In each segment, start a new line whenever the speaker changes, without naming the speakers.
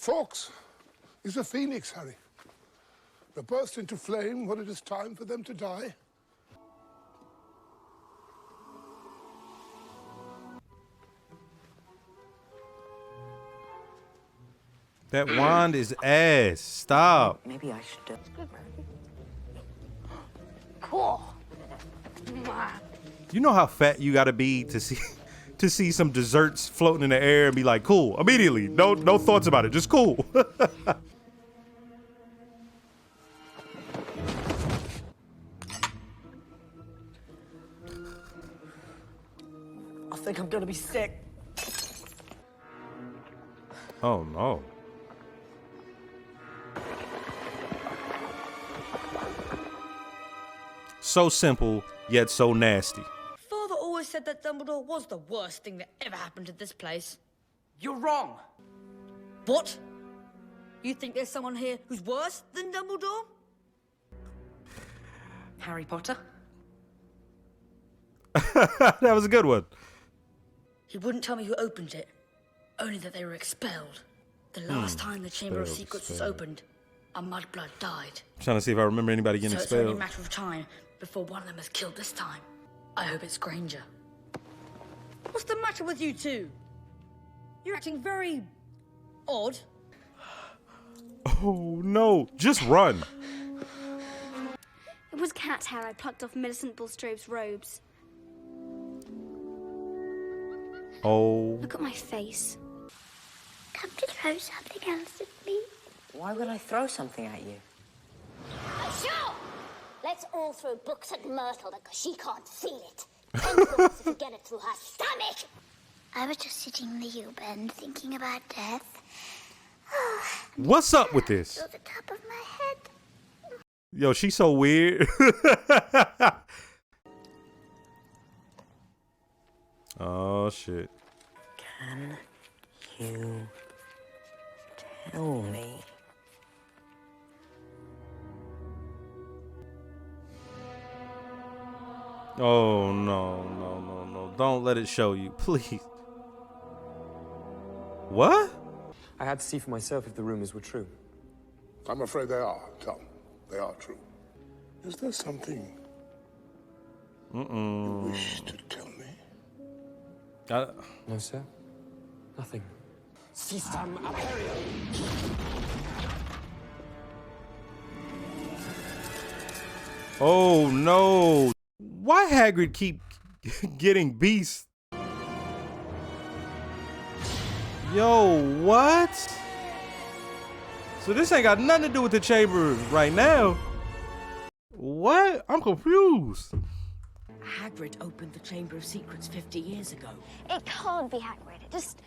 Fawkes is a phoenix, Harry. They burst into flame when it is time for them to die.
That wand is ass. Stop.
Maybe I should do.
Cool.
You know how fat you gotta be to see some desserts floating in the air and be like, cool, immediately. No thoughts about it, just cool.
I think I'm gonna be sick.
Oh no. So simple, yet so nasty.
Father always said that Dumbledore was the worst thing that ever happened to this place.
You're wrong.
What? You think there's someone here who's worse than Dumbledore?
Harry Potter?
That was a good one.
He wouldn't tell me who opened it, only that they were expelled. The last time the Chamber of Secrets was opened, a mudblood died.
I'm trying to see if I remember anybody getting
So it's only a
expelled.
matter of time before one of them is killed this time. I hope it's Granger. What's the matter with you two? You're acting very odd.
Oh no, just run.
It was cat's hair I plucked off Millicent Bulstrode's robes.
Oh.
Look at my face.
Come to throw something else at me.
Why would I throw something at you?
Sure! Let's all throw books at Myrtle because she can't feel it. And books to get it through her stomach. I was just sitting in the U-bend thinking about death.
What's up with this?
To the top of my head.
Yo, she's so weird. Oh shit.
Can you tell me?
Oh no. Don't let it show you, please. What?
I had to see for myself if the rumors were true.
I'm afraid they are, Tom. They are true. Is there something you wish to tell me?
No, sir. Nothing.
System Aperio.
Oh no. Why Hagrid keep getting beasts? Yo, what? So this ain't got nothing to do with the chamber right now. What? I'm confused.
Hagrid opened the Chamber of Secrets 50 years ago.
It can't be Hagrid. It just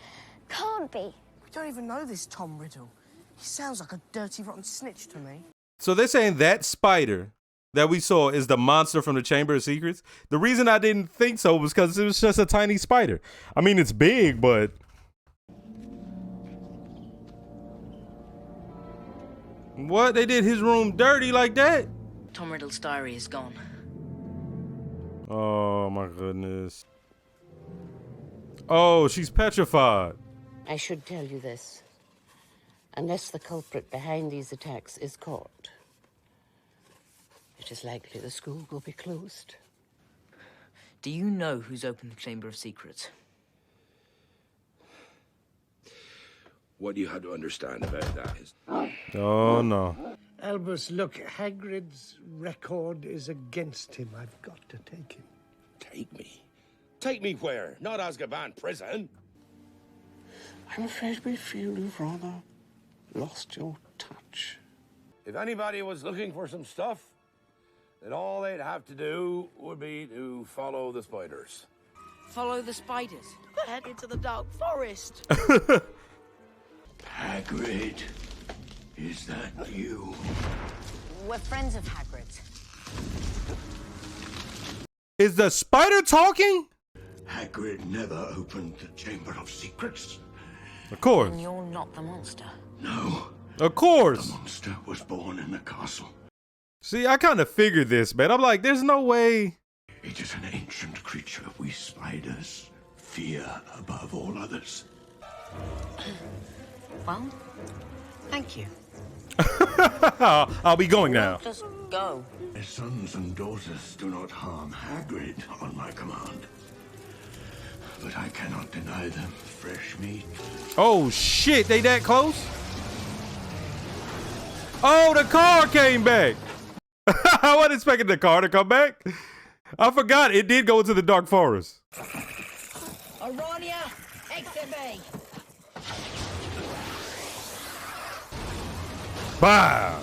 can't be.
We don't even know this Tom Riddle. He sounds like a dirty, rotten snitch to me.
So they're saying that spider that we saw is the monster from the Chamber of Secrets? The reason I didn't think so was because it was just a tiny spider. I mean, it's big, but... What? They did his room dirty like that?
Tom Riddle's diary is gone.
Oh my goodness. Oh, she's petrified.
I should tell you this. Unless the culprit behind these attacks is caught, it is likely the school will be closed.
Do you know who's opened the Chamber of Secrets?
What you had to understand about that is...
Oh no.
Albus, look, Hagrid's record is against him. I've got to take him.
Take me? Take me where? Not Azkaban prison?
I'm afraid we feel you've rather lost your touch.
If anybody was looking for some stuff, then all they'd have to do would be to follow the spiders.
Follow the spiders. Head into the dark forest.
Hagrid, is that you?
We're friends of Hagrid's.
Is the spider talking?
Hagrid never opened the Chamber of Secrets.
Of course.
And you're not the monster.
No.
Of course.
The monster was born in the castle.
See, I kind of figured this, man. I'm like, there's no way.
It is an ancient creature we spiders fear above all others.
Well, thank you.
I'll be going now.
Just go.
My sons and daughters do not harm Hagrid on my command. But I cannot deny them fresh meat.
Oh shit, they that close? Oh, the car came back. I wasn't expecting the car to come back. I forgot it did go into the Dark Forest.
Aradia, exit me.
Bah!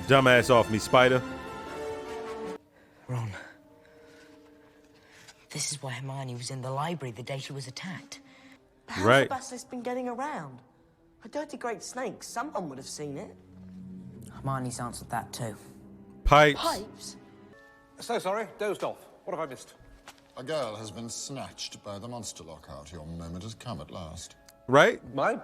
Dumbass off me, Spider.
Ron. This is why Hermione was in the library the day she was attacked. How's
Right.
the basilisk been getting around? A dirty great snake. Someone would have seen it. Hermione's answered that too.
Pipes.
Pipes?
So sorry, dozed off. What have I missed?
A girl has been snatched by the monster lockout. Your moment has come at last.
Right?
My?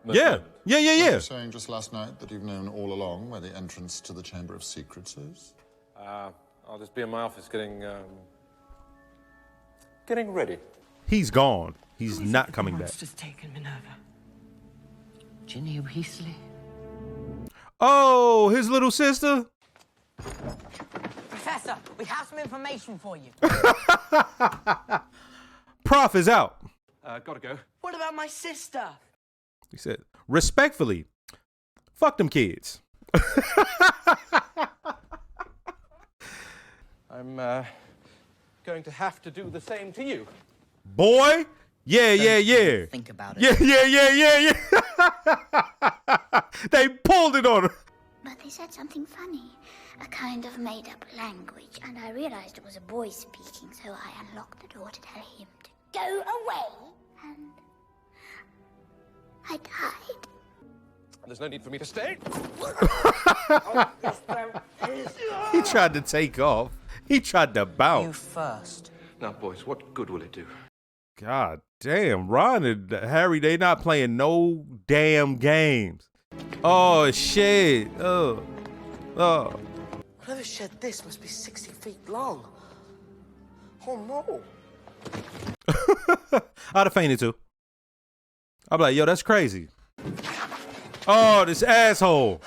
Yeah. Yeah.
You were saying just last night that you've known all along where the entrance to the Chamber of Secrets is?
I'll just be in my office getting ready.
He's gone. He's not coming back.
Monster's taken Minerva. Ginny Weasley.
Oh, his little sister?
Professor, we have some information for you.
Prof is out.
Gotta go.
What about my sister?
He said, respectfully, fuck them kids.
I'm going to have to do the same to you.
Boy? Yeah.
Think about it.
Yeah. They pulled it on her.
But they said something funny, a kind of made-up language, and I realized it was a boy speaking, so I unlocked the door to tell him to go away, and I died.
There's no need for me to stay.
He tried to take off. He tried to
You
bounce.
first.
Now, boys, what good will it do?
God damn, Ron and Harry, they not playing no damn games. Oh, shit. Oh.
Whoever shed this must be 60 feet long. Oh, no.
I'd have fainted too. I'd be like, yo, that's crazy. Oh, this asshole.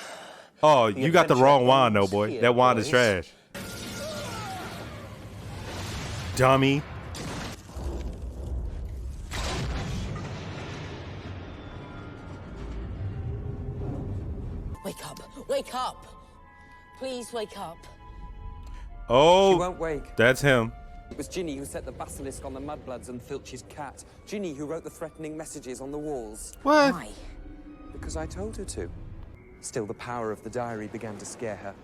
Oh, you got the wrong wand, though, boy. That wand is trash. Dummy.
Wake up. Wake up. Please wake up.
Oh,
She won't wake.
that's him.
It was Ginny who set the basilisk on the Mudbloods and Filch's cat. Ginny who wrote the threatening messages on the walls.
What?
Why?
Because I told her to. Still, the power of the diary began to scare her,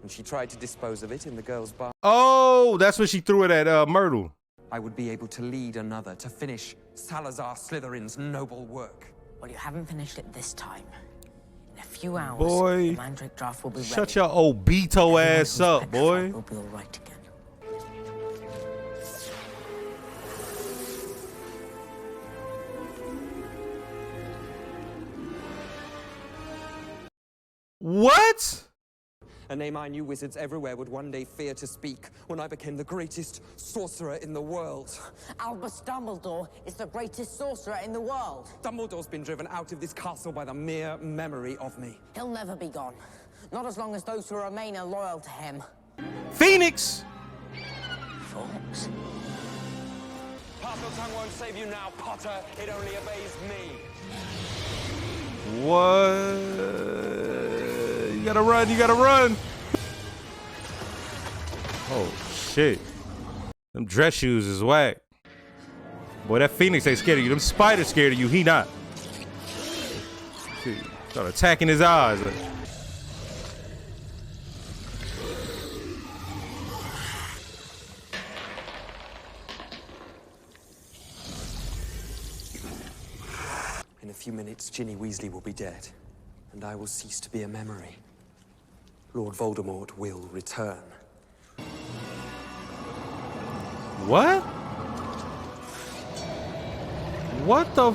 and she tried to dispose of it in the girls' bar.
Oh, that's when she threw it at Myrtle.
I would be able to lead another, to finish Salazar Slytherin's noble work.
Well, you haven't finished it this time. In a few hours,
Boy,
the Mandrake draft will be ready.
shut your old Beto ass up, boy.
We'll be all right again.
What?
A name I knew wizards everywhere would one day fear to speak when I became the greatest sorcerer in the world.
Albus Dumbledore is the greatest sorcerer in the world.
Dumbledore's been driven out of this castle by the mere memory of me.
He'll never be gone. Not as long as those who remain are loyal to him.
Phoenix!
Fawkes?
Parseltongue won't save you now, Potter. It only obeys me.
What? You gotta run, you gotta run. Oh, shit. Them dress shoes is whack. Boy, that Phoenix ain't scared of you. Them spiders scared of you. He not. See, start attacking his eyes.
In a few minutes, Ginny Weasley will be dead, and I will cease to be a memory. Lord Voldemort will return.
What? What the?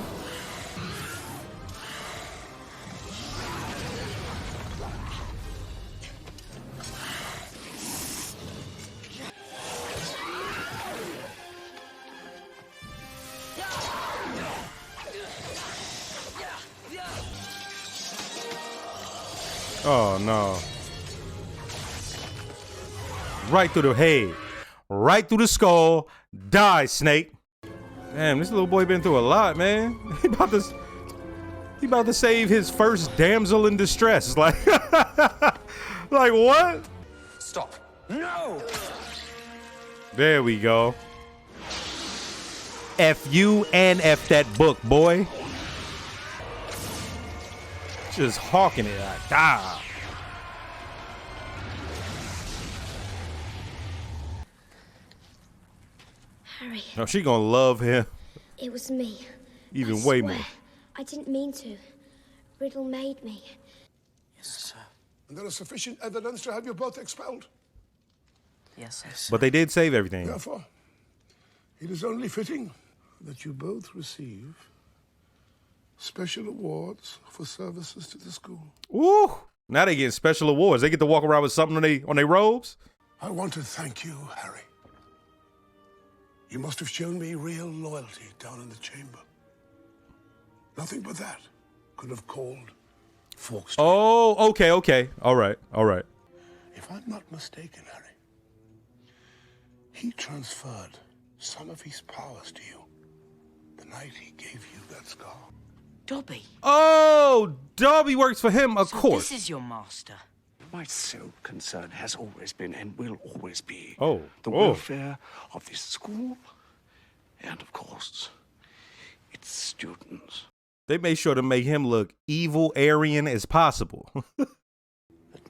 Oh, no. Right through the head. Right through the skull. Die, Snake. Damn, this little boy been through a lot, man. He about to save his first damsel in distress. Like, like what?
Stop. No!
There we go. F you and F that book, boy. Just hawking it. Like, ah.
Harry,
No, she gonna love him
it was me.
even
I
way
swear.
more.
I didn't mean to. Riddle made me.
Yes, sir.
And there is sufficient evidence to have you both expelled.
Yes, sir.
But they did save everything.
Therefore, it is only fitting that you both receive special awards for services to the school.
Ooh. Now they getting special awards. They get to walk around with something on their robes.
I want to thank you, Harry. You must have shown me real loyalty down in the chamber. Nothing but that could have called Fawkes.
Oh, okay. All right.
If I'm not mistaken, Harry, he transferred some of his powers to you the night he gave you that scar.
Dobby.
Oh, Dobby works for him, of
So
course.
this is your master.
My sole concern has always been and will always be
Oh,
the
oh.
welfare of this school and, of course, its students.
They made sure to make him look evil Aryan as possible.
That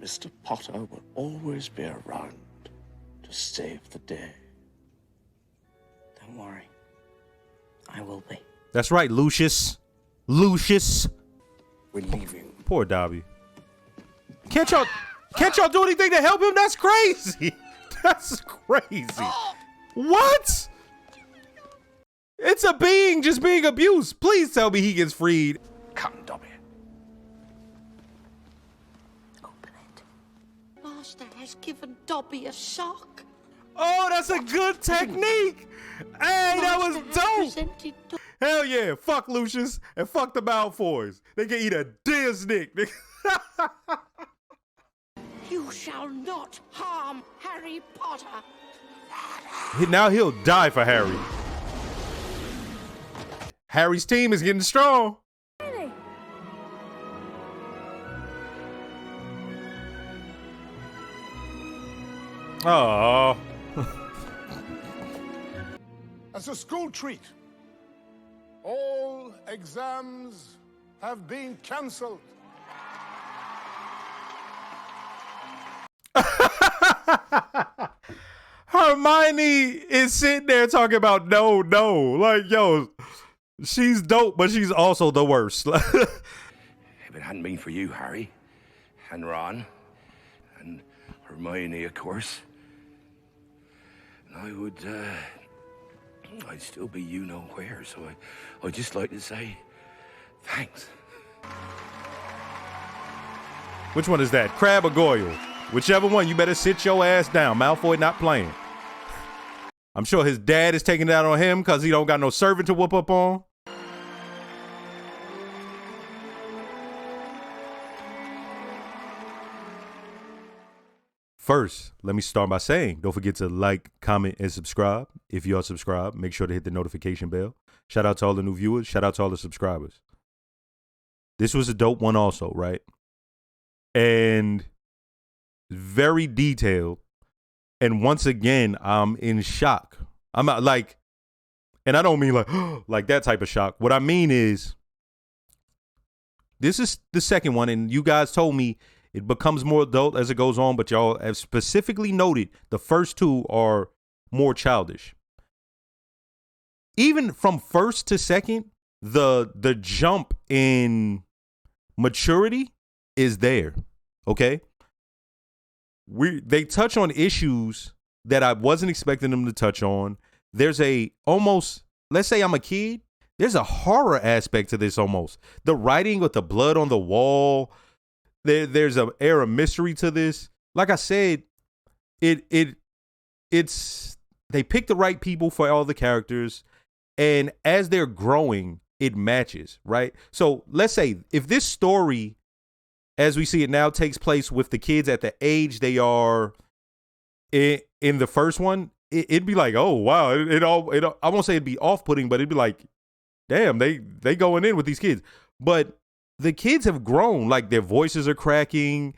Mr. Potter will always be around to save the day.
Don't worry. I will be.
That's right, Lucius. Lucius.
We're leaving.
Poor Dobby. Can't y'all do anything to help him? That's crazy. That's crazy. What? It's a being just being abused. Please tell me he gets freed.
Come, Dobby.
Master has given Dobby a shock.
Oh, that's a good technique. Hey, that was dope. Hell yeah. Fuck Lucius and fuck the Malfoys. They can eat a deer stick.
You shall not harm Harry Potter.
Now he'll die for Harry. Harry's team is getting strong.
Really?
Oh.
As a school treat, all exams have been cancelled.
Hermione is sitting there talking about no. Like, yo, she's dope, but she's also the worst.
If it hadn't been for you, Harry, and Ron, and Hermione, of course, I would, I'd still be you know where. So I'd just like to say thanks.
Which one is that? Crab or Goyle? Whichever one, you better sit your ass down. Malfoy not playing. I'm sure his dad is taking it out on him because he don't got no servant to whoop up on. First, let me start by saying, don't forget to like, comment, and subscribe. If you are subscribed, make sure to hit the notification bell. Shout out to all the new viewers. Shout out to all the subscribers. This was a dope one also, right? And very detailed. And once again, I'm in shock. I'm not like, and I don't mean like, like that type of shock. What I mean is, this is the second one, and you guys told me it becomes more adult as it goes on, but y'all have specifically noted the first two are more childish. Even from first to second, the jump in maturity is there. Okay? They touch on issues that I wasn't expecting them to touch on. There's a almost, let's say I'm a kid, there's a horror aspect to this almost. The writing with the blood on the wall, there's an air of mystery to this. Like I said, it's they pick the right people for all the characters, and as they're growing, it matches, right? So let's say if this story as we see it now, takes place with the kids at the age they are in the first one, it'd be like, oh wow, I won't say it'd be off-putting, but it'd be like, damn, they going in with these kids. But the kids have grown, like their voices are cracking.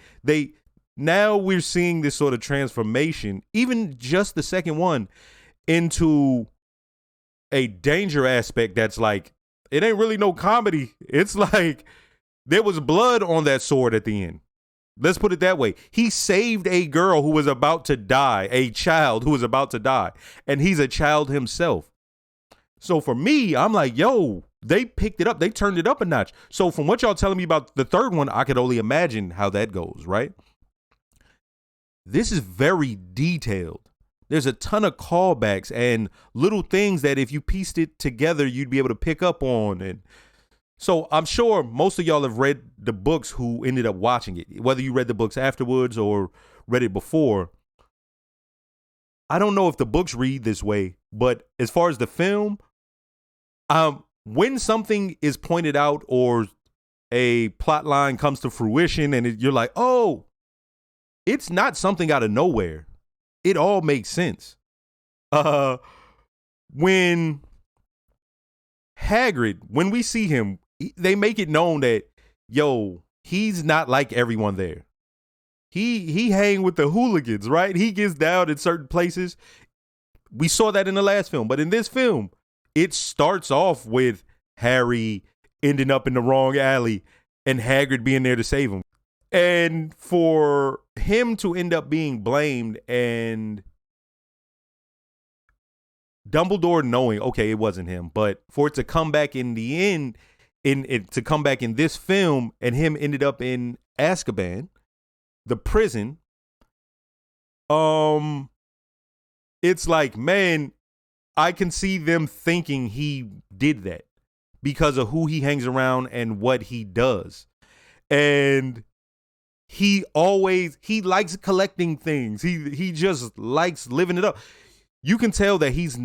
Now we're seeing this sort of transformation, even just the second one, into a danger aspect that's like, it ain't really no comedy. It's like there was blood on that sword at the end. Let's put it that way. He saved a girl who was about to die, a child who was about to die, and he's a child himself. So for me, I'm like, yo, they picked it up. They turned it up a notch. So from what y'all telling me about the third one, I could only imagine how that goes, right? This is very detailed. There's a ton of callbacks and little things that if you pieced it together, you'd be able to pick up on. And so I'm sure most of y'all have read the books who ended up watching it, whether you read the books afterwards or read it before. I don't know if the books read this way, but as far as the film, when something is pointed out or a plot line comes to fruition and you're like, oh, it's not something out of nowhere. It all makes sense. When Hagrid, when we see him, they make it known that, yo, he's not like everyone there. He hang with the hooligans, right? He gets down in certain places. We saw that in the last film, but in this film, it starts off with Harry ending up in the wrong alley and Hagrid being there to save him. And for him to end up being blamed and Dumbledore knowing, okay, it wasn't him, but for it to come back in the end, to come back in this film and him ended up in Azkaban, the prison, it's like, man, I can see them thinking he did that because of who he hangs around and what he does. And he likes collecting things. He just likes living it up. You can tell that he's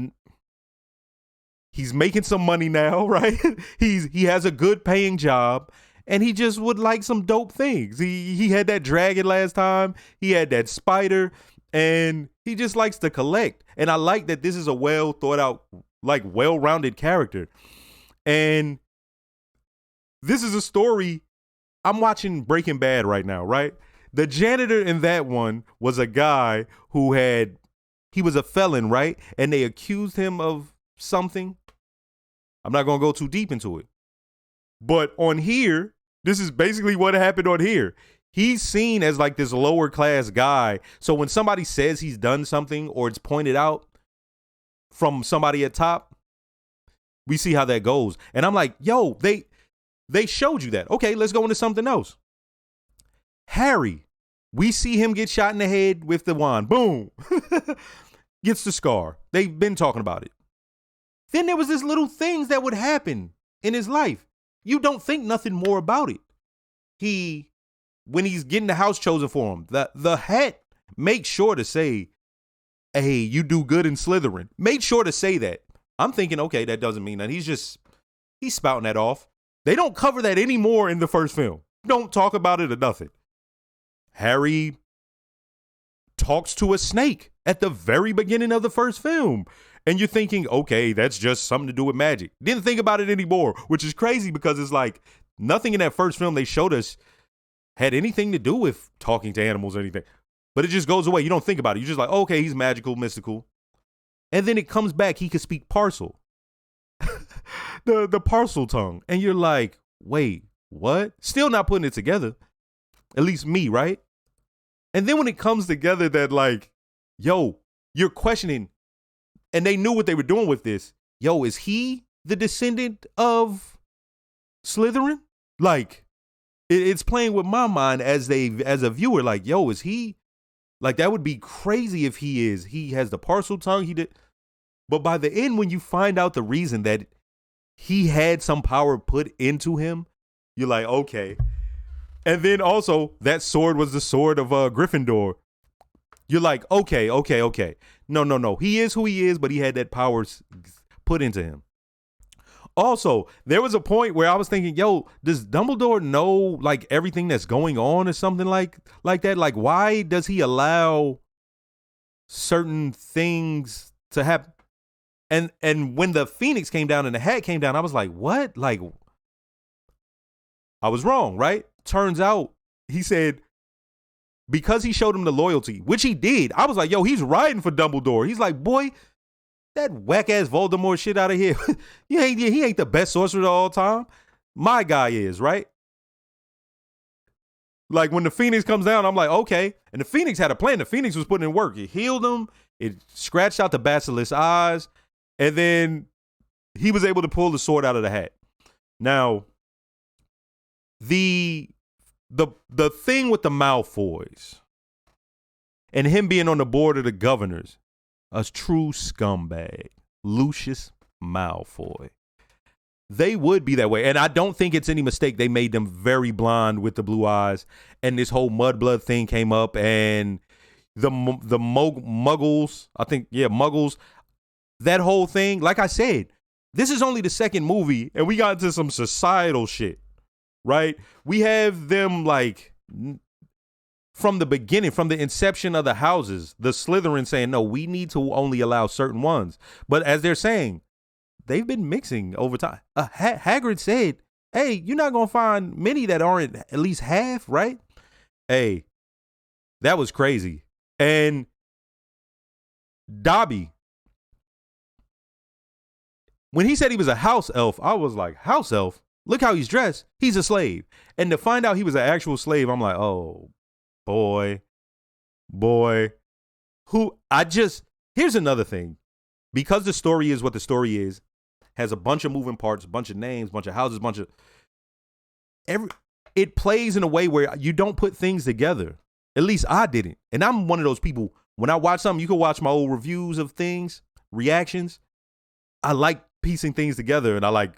making some money now, right? He has a good paying job and he just would like some dope things. He had that dragon last time. He had that spider and he just likes to collect. And I like that this is a well thought out, like well-rounded character. And this is a story. I'm watching Breaking Bad right now, right? The janitor in that one was a guy who he was a felon, right? And they accused him of something. I'm not going to go too deep into it. But on here, this is basically what happened on here. He's seen as like this lower class guy. So when somebody says he's done something or it's pointed out from somebody at top, we see how that goes. And I'm like, yo, they showed you that. Okay, let's go into something else. Harry, we see him get shot in the head with the wand. Boom. Gets the scar. They've been talking about it. Then there was this little things that would happen in his life. You don't think nothing more about it. When he's getting the house chosen for him, the hat makes sure to say, hey, you do good in Slytherin. Make sure to say that. I'm thinking, okay, that doesn't mean that. He's spouting that off. They don't cover that anymore in the first film. Don't talk about it or nothing. Harry talks to a snake at the very beginning of the first film. And you're thinking, okay, that's just something to do with magic. Didn't think about it anymore, which is crazy because it's like nothing in that first film they showed us had anything to do with talking to animals or anything. But it just goes away. You don't think about it. You're just like, okay, he's magical, mystical. And then it comes back. He could speak parcel. the parcel tongue. And you're like, wait, what? Still not putting it together. At least me, right? And then when it comes together that like, yo, you're questioning, and they knew what they were doing with this. Yo, is he the descendant of Slytherin? Like, it's playing with my mind as a viewer. Like, yo, is he? Like, that would be crazy if he is. He has the parcel tongue. He did. But by the end, when you find out the reason that he had some power put into him, you're like, okay. And then also, that sword was the sword of Gryffindor. You're like, okay. No. He is who he is, but he had that power put into him. Also, there was a point where I was thinking, yo, does Dumbledore know like everything that's going on or something like that? Like, why does he allow certain things to happen? And when the Phoenix came down and the hat came down, I was like, what? Like, I was wrong, right? Turns out he said, because he showed him the loyalty, which he did. I was like, yo, he's riding for Dumbledore. He's like, boy, that whack-ass Voldemort shit out of here. he ain't the best sorcerer of all time. My guy is, right? Like, when the Phoenix comes down, I'm like, okay. And the Phoenix had a plan. The Phoenix was putting in work. It healed him. It scratched out the Basilisk's eyes. And then he was able to pull the sword out of the hat. Now, the thing with the Malfoys and him being on the board of the governors, a true scumbag, Lucius Malfoy. They would be that way. And I don't think it's any mistake they made them very blonde with the blue eyes. And this whole mudblood thing came up. And the muggles, I think, yeah, muggles. That whole thing, like I said, this is only the second movie. And we got into some societal shit, right? We have them like... from the beginning, from the inception of the houses, the Slytherin saying, no, we need to only allow certain ones. But as they're saying, they've been mixing over time. Hagrid said, hey, you're not going to find many that aren't at least half, right? Hey, that was crazy. And Dobby, when he said he was a house elf, I was like, house elf? Look how he's dressed. He's a slave. And to find out he was an actual slave, I'm like, oh, boy, here's another thing. Because the story is what the story is, has a bunch of moving parts, a bunch of names, a bunch of houses, it plays in a way where you don't put things together. At least I didn't. And I'm one of those people, when I watch something, you can watch my old reviews of things, reactions. I like piecing things together, and I'm like,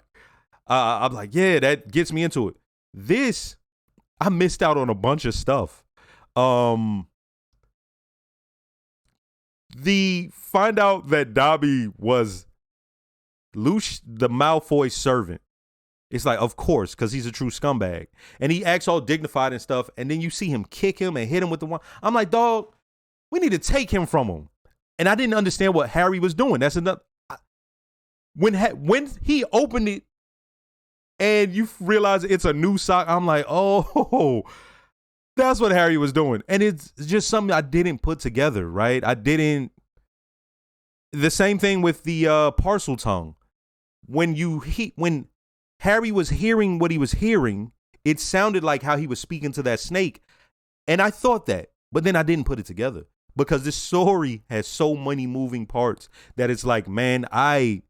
yeah, that gets me into it. This, I missed out on a bunch of stuff. Find out that Dobby was the Malfoy servant. It's like, of course, because he's a true scumbag. And he acts all dignified and stuff. And then you see him kick him and hit him with the one. I'm like, dog, we need to take him from him. And I didn't understand what Harry was doing. That's enough. When he opened it and you realize it's a new sock, I'm like, oh, that's what Harry was doing. And it's just something I didn't put together, right? The same thing with the parcel tongue. When Harry was hearing what he was hearing, it sounded like how he was speaking to that snake. And I thought that, but then I didn't put it together because this story has so many moving parts that it's like, man, I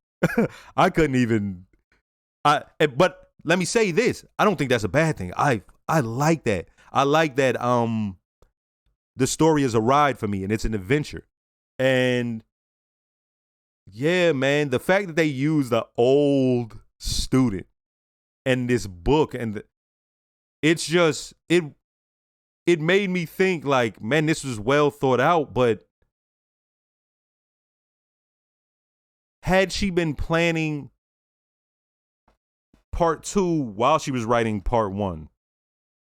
couldn't even, but let me say this. I don't think that's a bad thing. I like that. I like that the story is a ride for me and it's an adventure. And yeah, man, the fact that they use the old student in this book and it's just, it made me think like, man, this was well thought out, but had she been planning part 2 while she was writing part 1?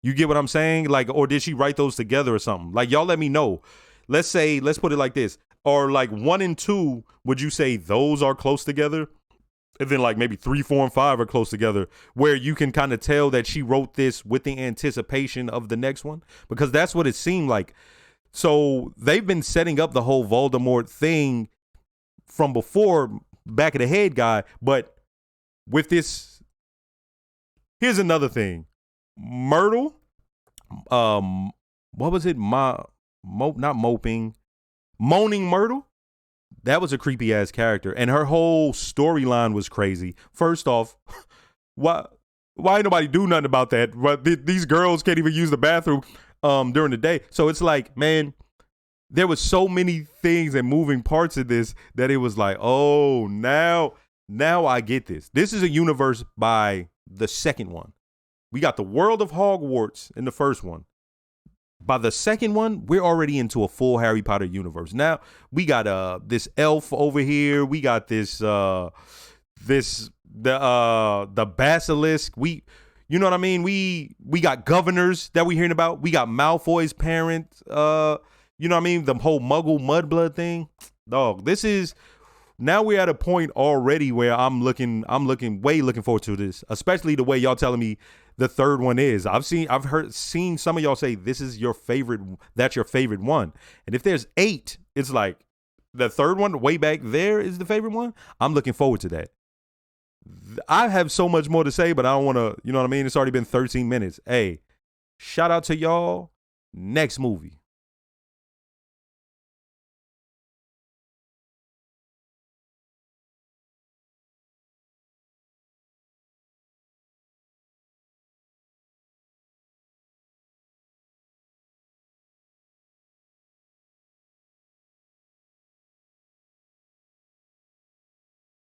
You get what I'm saying? Like, or did she write those together or something? Like, y'all let me know. Let's put it like this. Or like 1 and 2, would you say those are close together? And then like maybe 3, 4, and 5 are close together where you can kind of tell that she wrote this with the anticipation of the next one? Because that's what it seemed like. So they've been setting up the whole Voldemort thing from before, back of the head guy. But with this, here's another thing. Myrtle, what was it? Not moping, Moaning Myrtle. That was a creepy ass character, and her whole storyline was crazy. First off, why ain't nobody do nothing about that? But these girls can't even use the bathroom during the day. So it's like, man, there was so many things and moving parts of this that it was like, oh, now I get this. This is a universe by the second one. We got the world of Hogwarts in the first one. By the second one, we're already into a full Harry Potter universe. Now we got this elf over here. We got this the basilisk. You know what I mean? We got governors that we hearing about. We got Malfoy's parent. You know what I mean? The whole Muggle mudblood thing. Dog, this is now we're at a point already where I'm looking forward to this, especially the way y'all telling me the third one is. I've seen some of y'all say this is your favorite. That's your favorite one. And if there's 8, it's like the third one way back there is the favorite one. I'm looking forward to that. I have so much more to say, but I don't want to, you know what I mean? It's already been 13 minutes. Hey, shout out to y'all. Next movie.